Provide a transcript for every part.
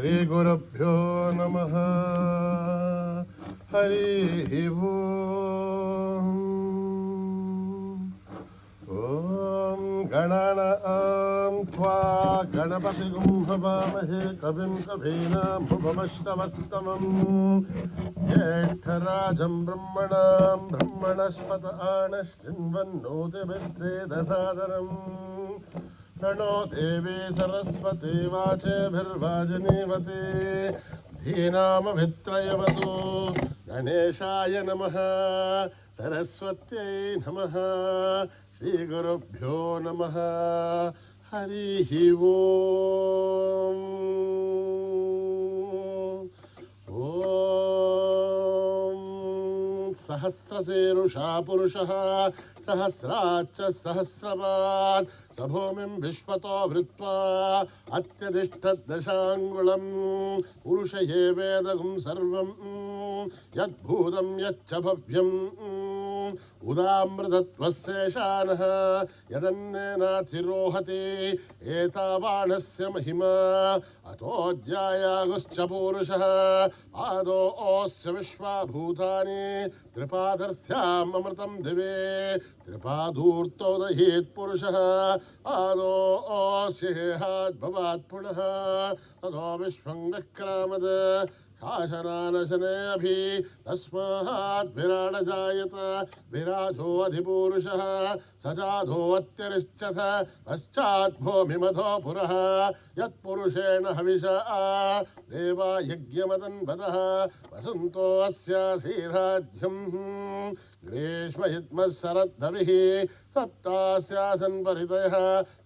श्रीगुरुभ्यो नमः। हरिः ओम्। ॐ गणानां त्वा गणपतिगुं हवामहे कविं कवीनामुपमश्रवस्तमम् ज्येष्ठराजं ब्रह्मणां ब्रह्मणस्पत आनश्चिन्वन्नोतिभिस्सेदसादरम् प्रणो देवी सरस्वती वाचेभिर्वाजनीवती धीनामभित्रयवतु गणेशाय नमः सरस्वत्यै नमः श्रीगुरुभ्यो नमः हरिः ओम्। सहस्रशीरुषा पुरुषः सहस्राच्च सहस्रपात् स भूमिं विश्वतो वृत्वा अत्यतिष्ठद्दशाङ्गुलं पुरुष ये वेदगुं सर्वं यद्भूतं यच्च भव्यम् उदामृतत्वस्येषानः यदन्नेनातिरोहति एतावानस्य महिमा अतोऽध्यायागुश्च पूरुषः पादोऽस्य विश्वाभूतानि त्रिपादर्थ्याम् अमृतं दिवे त्रिपादूर्तोदयेत् पुरुषः पादोऽस्य हेहाद्भवात् पुनः ततो विश्वं व्यक्रामद शासनानशनेऽभि तस्मात् विराड जायत विराजो अधिपूरुषः सजाधो अत्यरिष्यथ पश्चात् भूमिमधो पुरः यत्पुरुषेण हविषा देवा यज्ञमदन्वदः वसन्तो अस्यासीराज्यम् ग्रीष्मयुग्मः शरद्धविः सप्तास्यासन् परितयः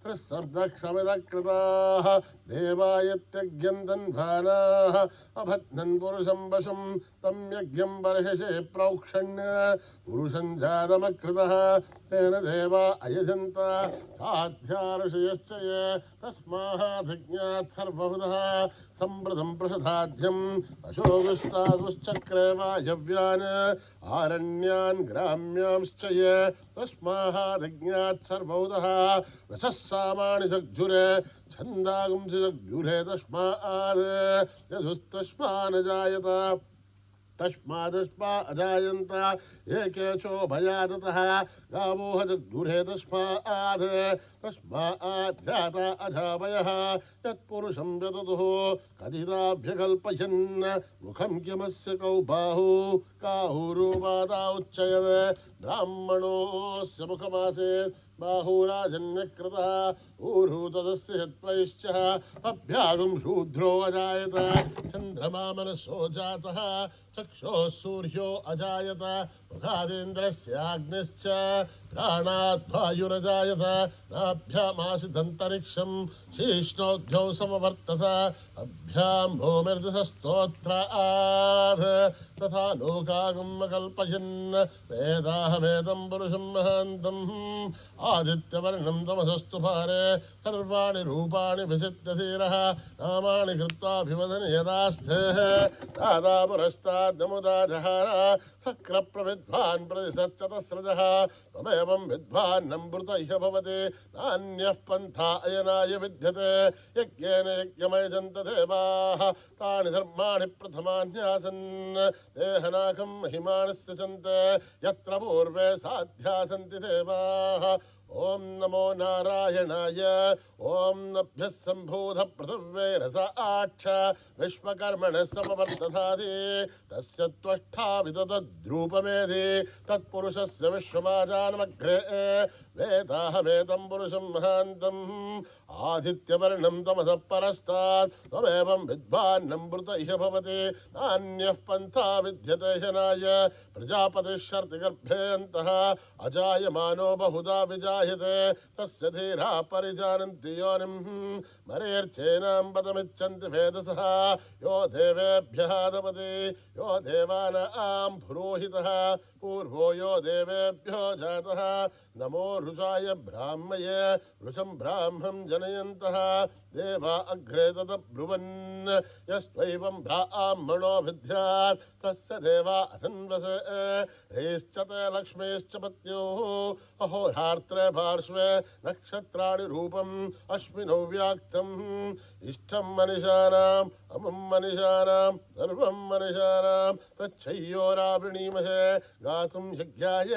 त्रिस्सर्दक्षमिदकृताः देवायत्यज्ञन्दन्भानाः अभद्नन् पुरुषं वशं तं यज्ञं बर्हिषे प्रोक्षण्य पुरुषं जातमकृतः तेन देवा अयजन्त साध्या ऋषयश्च ये तस्मादज्ञात् सर्वहुतः सम्प्रदं प्रसधाध्यम् अशोगुस्तागुश्चक्रे वायव्यान् आरण्यान् ग्राम्यांश्च ये तस्मादज्ञात् सर्वहुतः रसः सामानि जग्जुरे छन्दागुंसि जग्जुरे तस्माद् यजुस्तस्मान् जायत तस्मादस्मा अजायन्त एकेशोभयादतः गावोह जग्दुरे तस्माद् जाता अजावयः यत्पुरुषं व्यदतुः कथिताभ्यकल्पयन् मुखं किमस्य कौ बाहु काहुरुपादा उच्चयत् ब्राह्मणोऽस्य मुखमासीत् बाहुराजन्यकृतः ऊरु तदस्य हत्वैश्च अभ्यागं शूद्रो अजायत चन्द्रमा मनसो जातः चक्षुः सूर्यो अजायत मुखादेन्द्रस्याग्निश्च प्राणात् वायुरजायत नाभ्यामासिदन्तरिक्षं शीष्णोद्यौ समवर्तत अभ्यां भूमिर्दशस्तोत्रात् तथा लोकागम् अकल्पयन् वेदाहमेतं पुरुषं महान्तम् आदित्यवर्णं तमसस्तु पारे सर्वाणि रूपाणि विचित्य धीरः नामानि कृत्वाभिवदन् यदास्थे दादा पुरस्ताद्यमुदा जहार सक्रप्रविद्वान् प्रतिशच्चतस्रजः त्वमेवं विद्वान्नमृत इह भवति नान्यः पन्था अयनाय विद्यते यज्ञेन यज्ञमयजन्त देवाः तानि धर्माणि प्रथमान्यासन् देहनाकं महिमानस्य चन्ते यत्र पूर्वे साध्या सन्ति देवाः ओम नमो नारायणाय ओम नभ्यः सम्भूत पृथिव्यै रस आक्ष विश्वकर्मणः समवर्तधाति तस्य त्वष्टा विदधद्रूपमेधि तत्पुरुषस्य विश्वमाजानमग्रे वेदाहमेतं पुरुषं महान्तम् आदित्यवर्णं तमसः परस्तात् त्वमेवं विद्वान्नमृत इह भवति नान्यः पन्था विद्यते ह्यनाय प्रजापतिश्शर्तिगर्भेऽन्तः अजायमानो बहुधा विजायते तस्य धीरा परिजानन्ति योनिं मरेर्चेनां पदमिच्छन्ति वेदसः यो देवेभ्यः दपति यो देवानां पुरोहितः पूर्वो यो देवेभ्यो जातः नमो रुचाय ब्राह्मये रुचं ब्राह्मं जनयन्तः देवा अग्रे तदब्रुवन् यस्त्वैवं ब्राह्मणो विद्यात् तस्य देवा असन्वसे ह्रीश्च ते लक्ष्मीश्च पत्न्योः अहोरात्रे पार्श्वे नक्षत्राणि रूपम् अश्विनौ व्याक्तम् इष्टं मनिषाणाम् अमुं मनिषाणाम् सर्वं मनिषाणाम् तच्छय्योरावृणीमहे गातुं यज्ञाय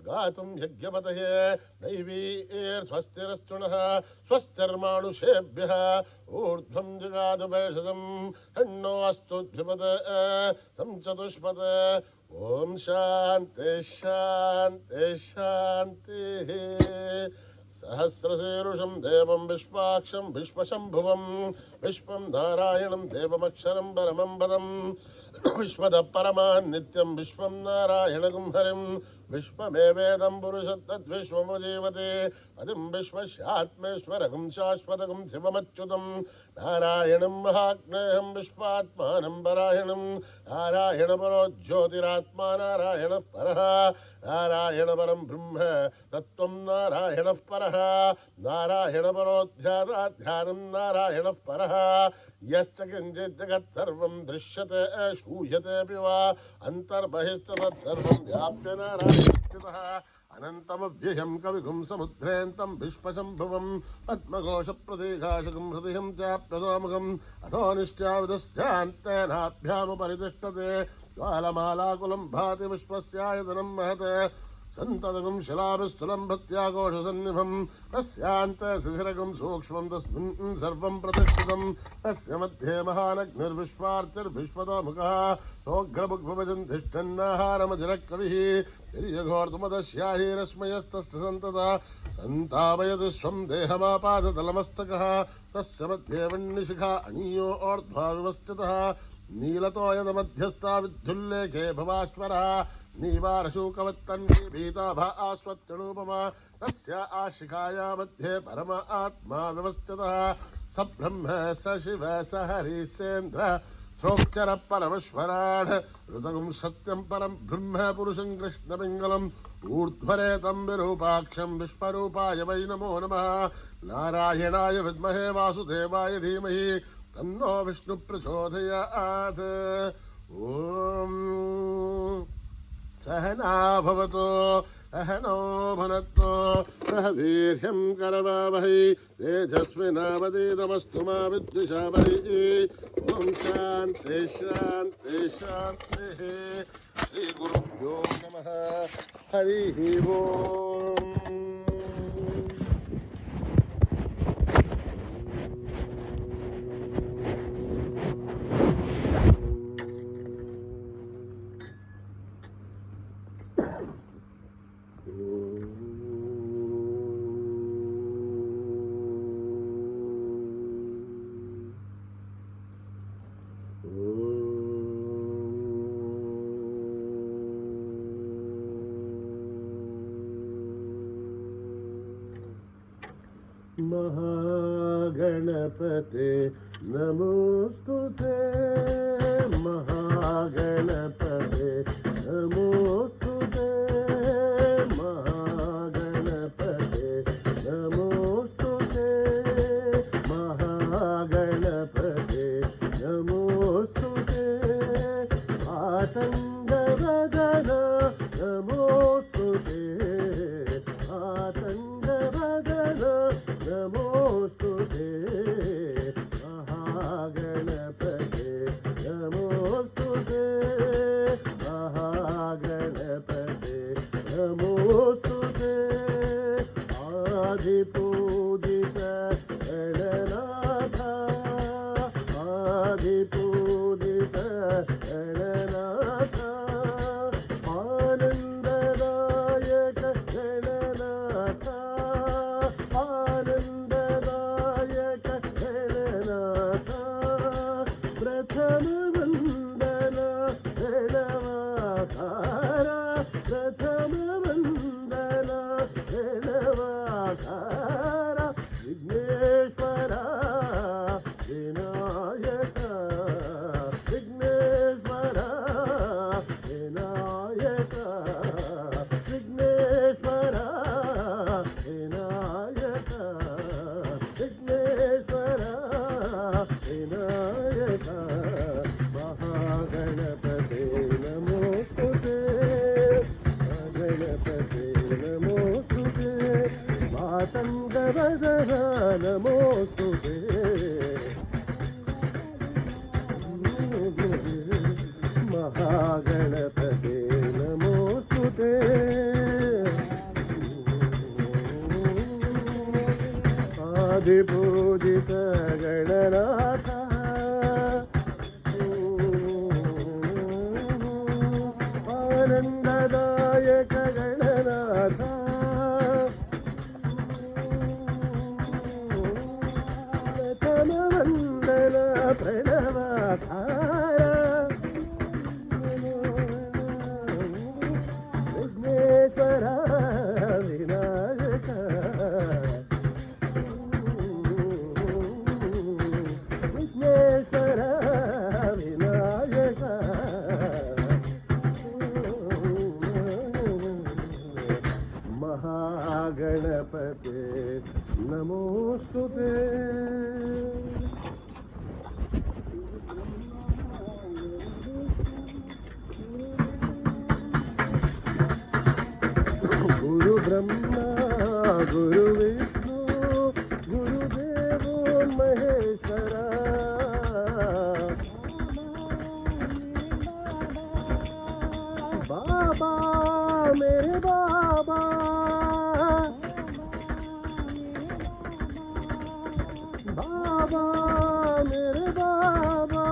गातुं यज्ञपतये दैवीर्स्वस्तिरस्तुनः स्वस्तिर्मानुषेभ्यः ऊर्ध्वं जगातु वैषसं तन्नो अस्तु द्विपद संचतुष्पद ओम शांति शांति शांति। सहस्रशीर्षं देवं विश्वाक्षं विश्वशंभुवं विश्वं नारायणं देवमक्षरं परमं पदं विश्वतः परमान् नित्यं विश्वं नारायणगुं हरिं विश्वमेवेदं पुरुषत्तद्विश्वमुजीवते पदिं विश्वस्यात्मेश्वरगुं शाश्वतगुं शिवमच्युतं नारायणं महाग्नेयं विश्वात्मानं परायणं नारायणपरो ज्योतिरात्मा नारायणः परः नारायणपरं ब्रह्म तत्त्वं नारायणः परः नारायणपरो ध्यानं नारायणः परः यश्च किञ्चित् जगत्सर्वं दृश्यते श्रूयतेऽपि वा अन्तर्बहिश्च तत्सर्वं व्याप्य नारायणस्थितः अनन्तमव्ययं कविगुं समुद्रेन्तं विश्वशम्भुवं पद्मघोषप्रतीकाशकं हृदयं चाप्यतोमुखम् अथो निश्चाविदश्चान्तेनाभ्यामुपरितिष्ठते ज्वालमालाकुलं भाति विश्वस्यायतनं महत् सन्ततगुं शिलाभिस्थूलं भक्त्याघोषसन्निभं तस्यान्ते शिशिरगुं सूक्ष्मं तस्मिन् सर्वं प्रतिष्ठितं तस्य मध्ये महानग्निर्विश्वार्तिर्विश्वतोमुखः तोग्रभुग्भवजन् तिष्ठन्नाहारमधिरः कविः तिर्यघोर्तुमदस्याहीरस्मयस्तस्य सन्तता सन्तापयतु स्वं देहमापादतलमस्तकः तस्य मध्ये वह्निशिखा अणीयो ऊर्ध्वा व्यवस्थितः नीलतोयदमध्यस्था विद्युल्लेखे भवाश्वरः नीवारशूकवत्तन्वी भीताभा आस्वत्यणूपमा तस्य आशिखाया मध्ये परम आत्मा व्यवस्थितः स ब्रह्म स शिव स हरिसेन्द्र श्रोक्षर परमेश्वराढ ऋतगुं सत्यं परं ब्रह्म पुरुषं कृष्णपिङ्गलम् ऊर्ध्वरेतं विरूपाक्षं विश्वरूपाय वै नमो नमः नारायणाय विद्महे वासुदेवाय धीमहि तन्नो विष्णु प्रचोदयात्। ओम सहना भवतु सहनो भुनक्तु सह वीर्यं करवावहै तेजस्विनावधीतमस्तु मा विद्विषावहै। ओम शान्ति शान्ति शान्तिः। श्री गुरुभ्यो नमः। हरिः ओम। महागणपते नमोस्तुते महागणपते नमोस्तुते महागणपते नमोस्तुते महागणपते नमोस्तुते आतङ्गवदन नमोस्तुते आतङ्गवदन नमोस्तुते महागणपते नमोस्तुते महागणपते पतङ्गवदन नमोऽस्तु ते महागणपते नमोऽस्तु ते आदिपूजित गणनाथ आनन्ददायक गणनाथ प्रथमवन्दन प्रणवाधार विघ्नेश्वर विनायक विघ्नेश्वर विनायक महागणपते नमोऽस्तु ते गुरु ब्रह्मा गुरु विष्णु गुरुदेवो महेश्वरा बाबा मेरे बाबा बाबा मेरे बाबा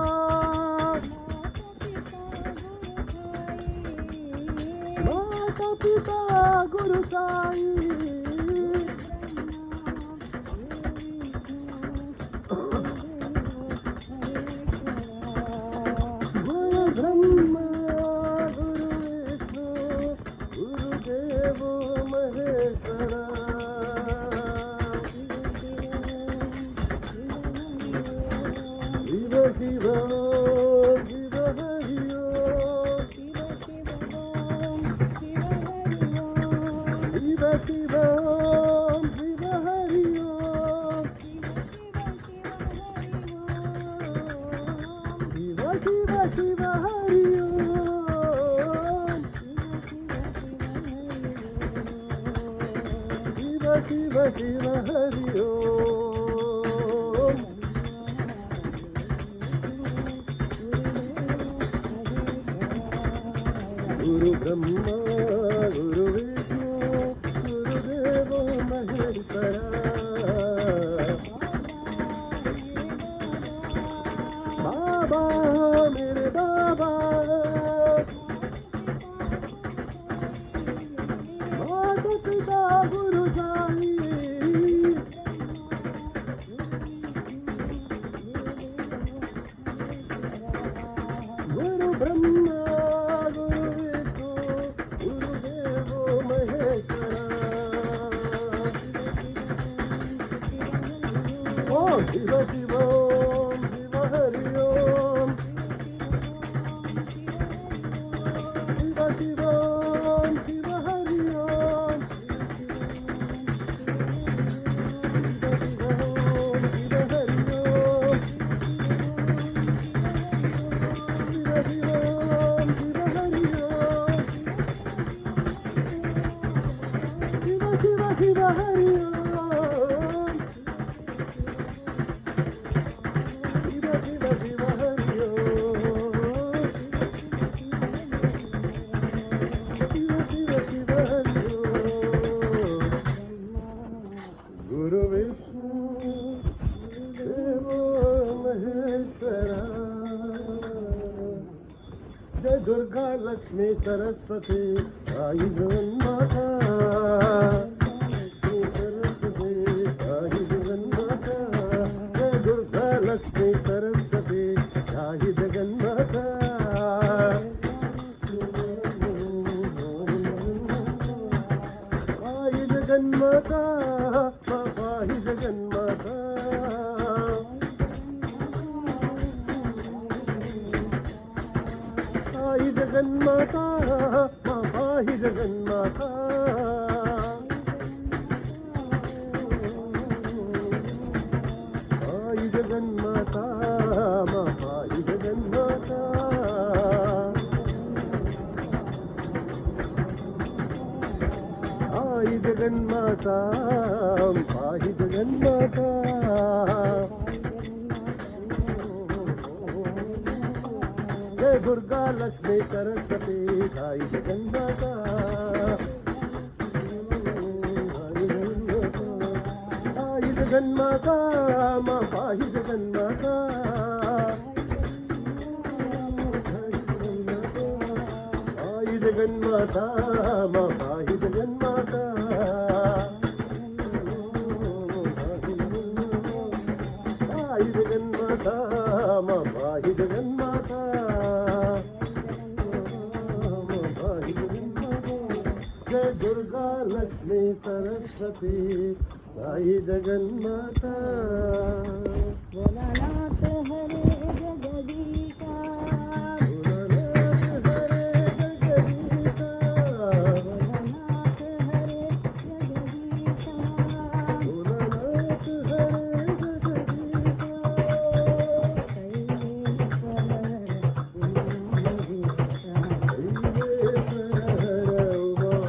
माता पिता गुरु साई गुरु ब्रह्मा गुरु विष्णु गुरुदेव महेश्वरा शिव शिव शिव हरि शिव शिव शिव हरि शिव शिव शिव हरि शिव शिव शिव हरि गुरु ब्रह्मा गुरु विष्णु गुरुदेव महेश्वरा बाबा मेरे बाबा माता पिता गुरु साई गुरु ब्रह्मा गुरु विष्णु गुरुदेव महेश्वरा ओम शिव शिव ओम शिव हरि ओम शिव शिव ओम शिव हरि ओम शिव शिव ओम शिव हरि ओम शिव शिव ओम शिव हरि ओम शिव शिव शिव हरि ओम शिव शिव शिव हरि ओम शिव शिव शिव हरि ओम गुरु विष्णु देवो महेश्वरा जय दुर्गा लक्ष्मी सरस्वती आई जगन्माता सरस्वती आई जगन्माता जय दुर्गा लक्ष्मी सरस्वती आई जगन्माता आई जगन्माता आई जगन्माता आई जगन्माता आई जगन्माता आई जगन्माता आई जगन्माता आई जगन्माता जगन्माता पाहि जगन्माता जय दुर्गा लक्ष्मी सरस्वती साई जगन्माता पाहि जगन्माता मां पाहि जगन्माता पाहि जगन्माता मां पाहि जगन्माता पाहि जगन्माता मां पाहि जगन्माता जय दुर्गा लक्ष्मी सरस्वती साई जगन्माता भोलानाथ हरे जगदीशा भोलानाथ हरे जगदीशा भोलानाथ हरे जगदीशा भोलानाथ हरे जगदीशा कैलेश्वर उमा महेशा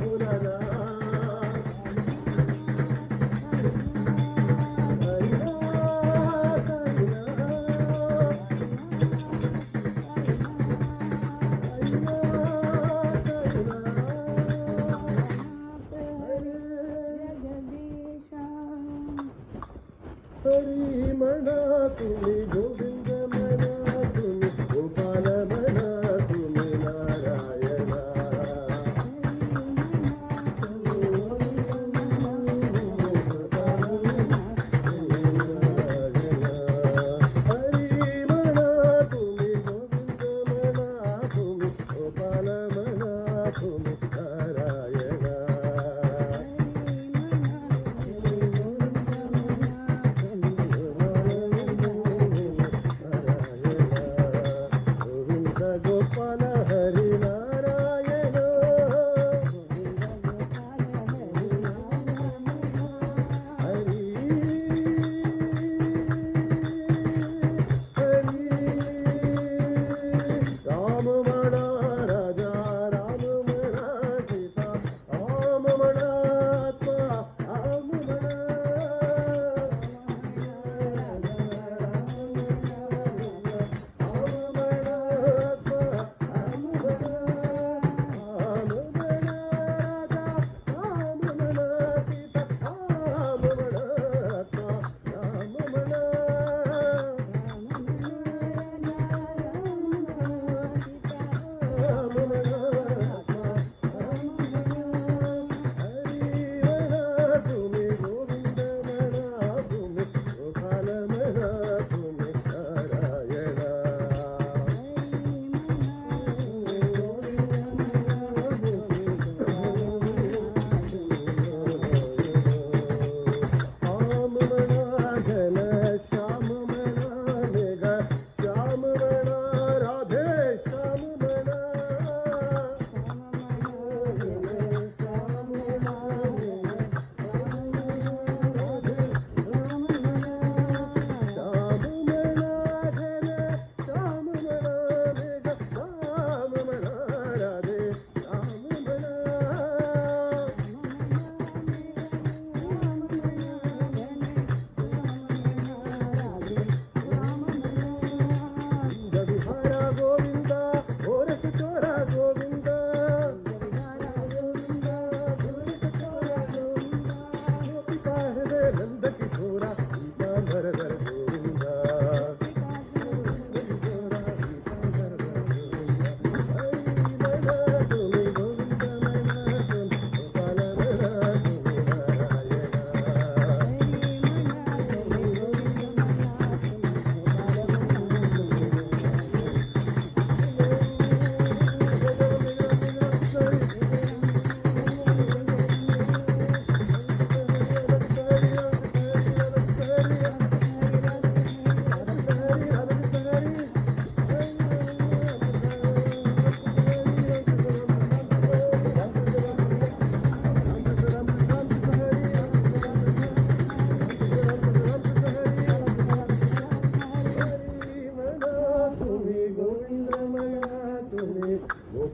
भोलानाथ हरे हरी मना तुम्ही गोविंद मना तुम्ही गोपाल मना तुम्ही नारायणा हरी मना तुम्ही गोविंद मना तुम्ही गोपाल मना तुम्ही नारायणा गोविंद गोपाल हरि नारायण हरि हरि राम मना राजा राम मना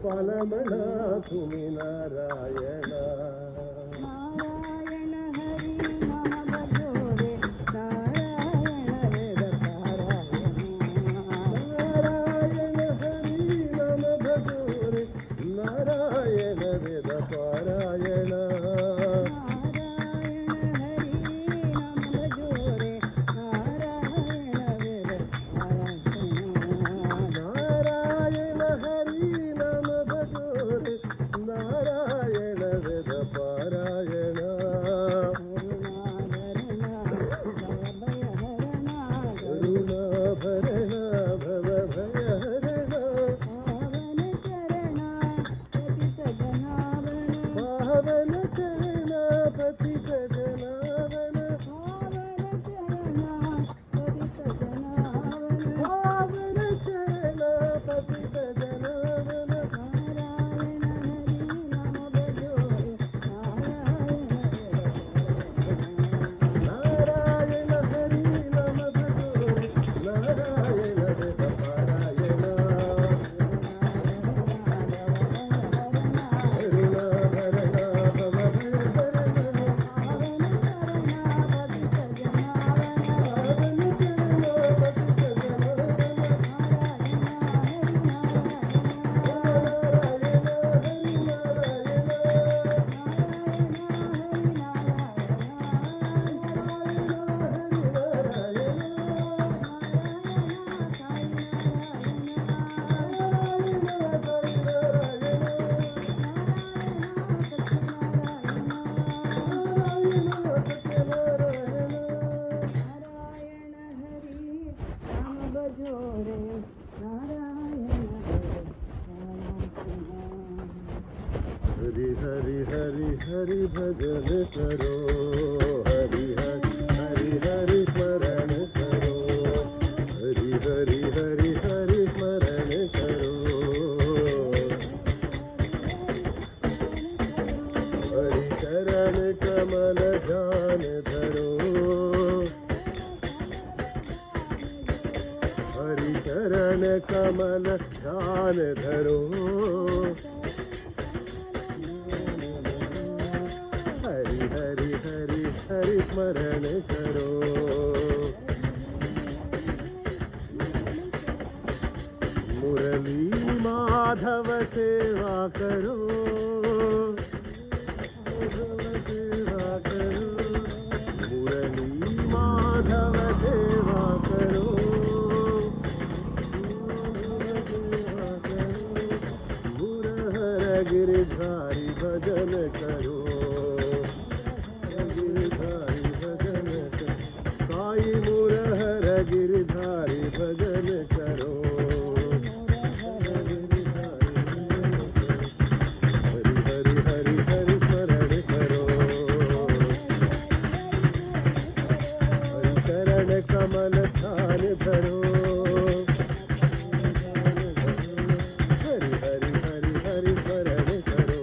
गोपालमण तुम्ही नारायण नारायण हरि नाम भजो रे नारायण वेद पारायण नारायण हरि नाम भजो रे नारायण वेद पारायण नारायण हरि नाम भजो रे नारायण वेद पारायण करुणा भरण भव भय हरण पावन चरण पतित जनावन पावन चरण पतित जनावन नारायण हरि नाम भजो नारायण वेद पारायण करुणा भरण भव भय हरण पावन चरण पतित जनावन हरि हरि हरि हरि भजन करो हरि हरि हरि हरि स्मरण करो हरि हरि हरि हरि स्मरण करो हरि चरण कमल ध्यान धरो हरि चरण कमल ध्यान धरो हरि हरि हरि हरि स्मरण करो मुरली माधव सेवा करो सेवा करो मुरली माधव सेवा करो सेवा करो मुरहर गिरधारी भजन करो गिरधारी भजन करो साई मुरहर गिरधारी भजन करो हरि हरि हरि हरि स्मरण करो हरि चरण कमल ध्यान धरो हरि हरि हरि हरि स्मरण करो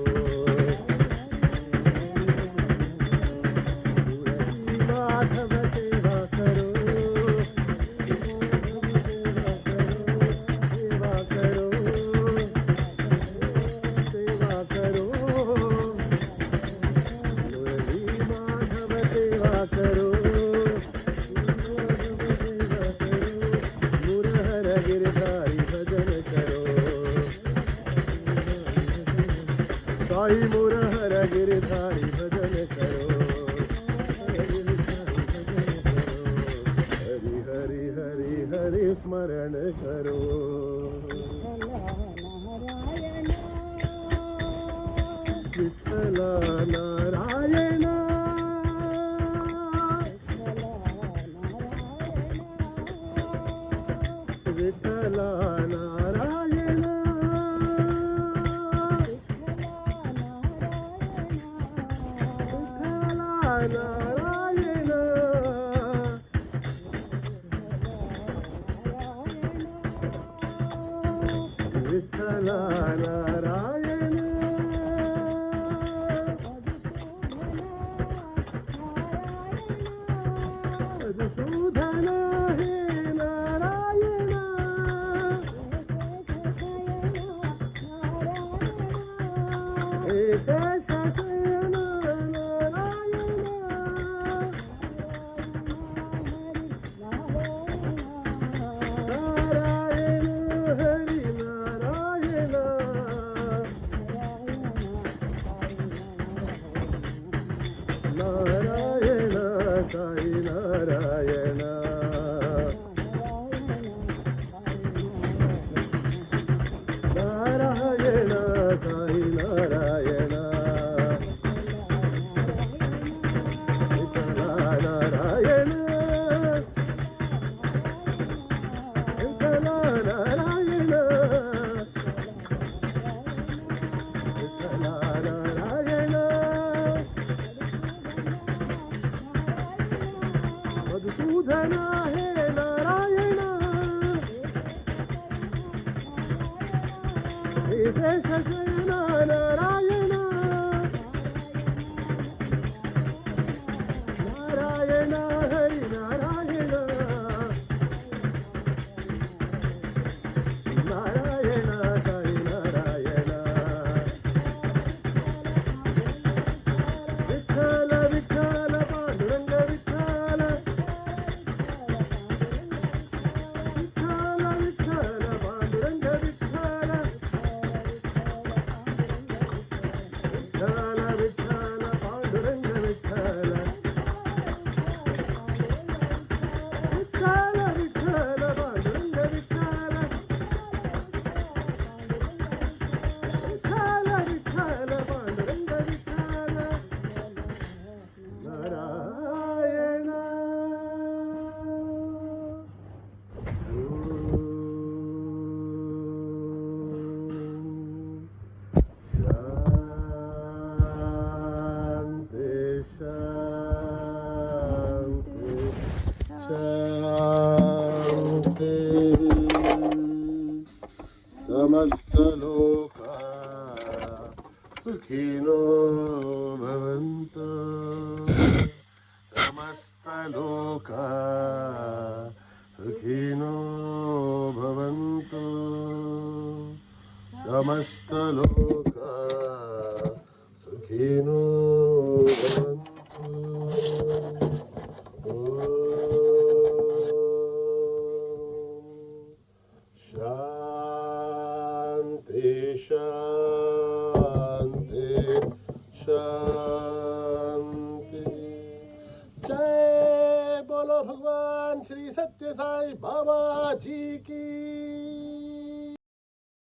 मुरली माधव सेवा करो सेवा करो सेवा करो मुरली माधव सेवा करो मुरहर गिरधारी भजन करो साई मुरहर गिरधारी भजन करो हरि हरि हरि हरि स्मरण करो विठ्ठल नारायण विठ्ठल नारायण विठ्ठल नारायण मधुसूदन हे नारायण हे शेषशयन नारायण नारायण हरि नारायण नारायण हरि नारायण विठ्ठल विठ्ठल पांडुरंग विठ्ठल विठ्ठल विठ्ठल पांडुरंग विठ्ठल विठ्ठल विठ्ठल पांडुरंग विठ्ठल विठ्ठल विठ्ठल पांडुरंग विठ्ठल विठ्ठल विठ्ठल पांडुरंग विठ्ठल नारायण शांति समस्त लोका सुखिनो भवन्तु समस्त लोका सुखिनो भवन्तु समस्त लोका सुखिनो भवन्तु शांति शांति शांति। जय बोलो भगवान श्री सत्य साई बाबा जी की।